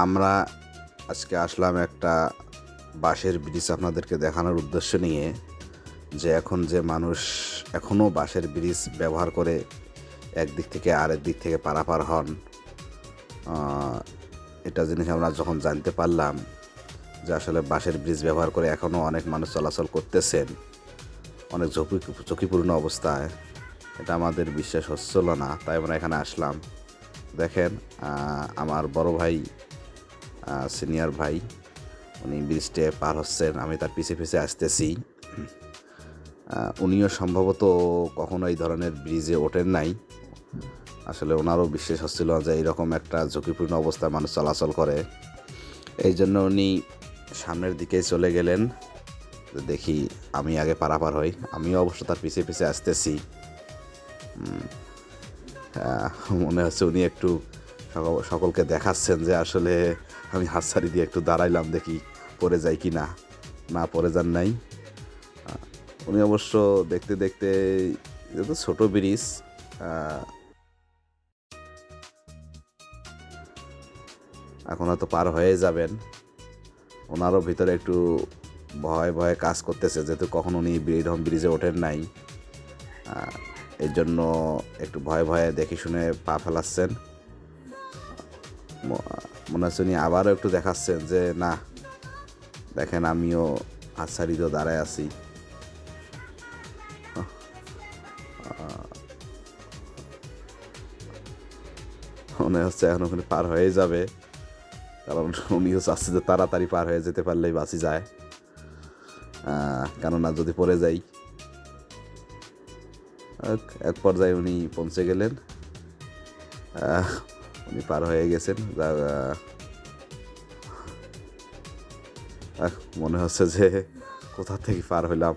আমরা আজকে আসলাম একটা বাঁশের ব্রিজ আপনাদেরকে দেখানোর উদ্দেশ্য নিয়ে, যে এখন যে মানুষ এখনও বাঁশের ব্রিজ ব্যবহার করে একদিক থেকে আরেক দিক থেকে পারাপার হন। এটা জিনিস আমরা যখন জানতে পারলাম যে আসলে বাঁশের ব্রিজ ব্যবহার করে এখনও অনেক মানুষ চলাচল করতেছেন অনেক ঝুঁকিপূর্ণ অবস্থায়, এটা আমাদের বিশ্বাস হচ্ছিল না। তাই আমরা এখানে আসলাম। দেখেন, আমার বড় ভাই, সিনিয়র ভাই, উনি ব্রিজটে পার হচ্ছেন, আমি তার পিছে পিছে আসতেছি। উনিও সম্ভবত কখনো এই ধরনের ব্রিজে ওঠেন নাই। আসলে ওনারও বিশ্বাস হচ্ছিল যে এইরকম একটা ঝুঁকিপূর্ণ অবস্থায় মানুষ চলাচল করে। এই জন্য উনি সামনের দিকে চলে গেলেন। দেখি আমি আগে পারাপার হই। আমিও অবশ্য তার পিছে পিছে আসতেছি। মনে হচ্ছে উনি একটু সকলকে দেখাচ্ছেন যে আসলে আমি হাতছাড়ি দিয়ে একটু দাঁড়াইলাম, দেখি পড়ে যাই কি না। না, পড়ে যান নাই। উনি অবশ্য দেখতে দেখতে, যেহেতু ছোটো ব্রিজ, এখন হয়তো পার হয়ে যাবেন। ওনারও ভিতরে একটু ভয় ভয়ে কাজ করতেছে, যেহেতু কখন উনি এরকম ব্রিজে ওঠেন নাই। এই জন্য একটু ভয়ে ভয়ে দেখে শুনে পা ফেলাচ্ছেন। মনে হচ্ছে উনি আবারও একটু দেখাচ্ছেন যে না, দেখেন আমিও হাতছাড়িতেও দাঁড়ায় আছি। মনে হচ্ছে এখন ওখানে পার হয়ে যাবে, কারণ উনিও চাচ্ছে যে তাড়াতাড়ি পার হয়ে যেতে পারলেই বাঁচি যায়। কেননা যদি পড়ে যাই। এক পর্যায়ে উনি পৌঁছে গেলেন। উনি পার হয়ে গেছেন। মনে হচ্ছে যে কোথা থেকে পার হইলাম।